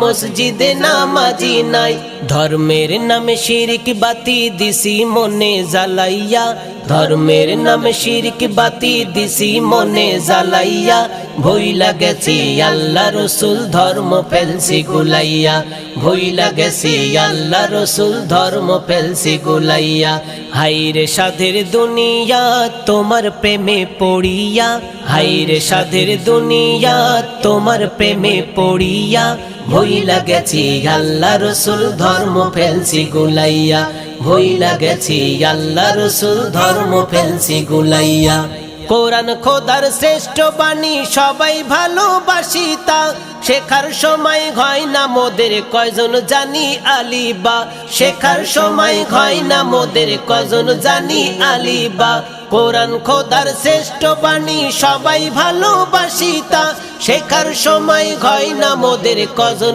মসজিদে নামাজি নাই। ধর্মের নামে শিরক বাতি দিছি মনে জ্বালাইয়া, ধর্মের নামে শিরক বাতি দিছি মনে জ্বালাইয়া। ভইলা গেছি আল্লাহ রসুল ধর্ম ফেলছি গুলাইয়া, ভইলা গেছি আল্লাহ রসুল ধর্ম ফেলছি গুলাইয়া। হাইরে সাধের দুনিয়া তোমার প্রেমে পড়িয়া, হাইরে সাধের দুনিয়া তোমার প্রেমে পড়িয়া। ভইলা গেছি আল্লাহ রসুল ধর্ম ফেলছি গুলাইয়া, ভইলা গেছি আল্লাহ রসুল ধর্ম ফেলছি গুলাইয়া। কোরআন খোদার শ্রেষ্ঠ বাণী সবাই ভালোবাসি তা, শেখার সময় হয় না মোদের কয়জন জানি আলিবা, শেখার সময় হয় না মোদের কয়জন জানি আলিবা। কোরআন খোদার শ্রেষ্ঠ বাণী সবাই ভালোবাসি তা, শেখার সময় হয় না মোদের কয়জন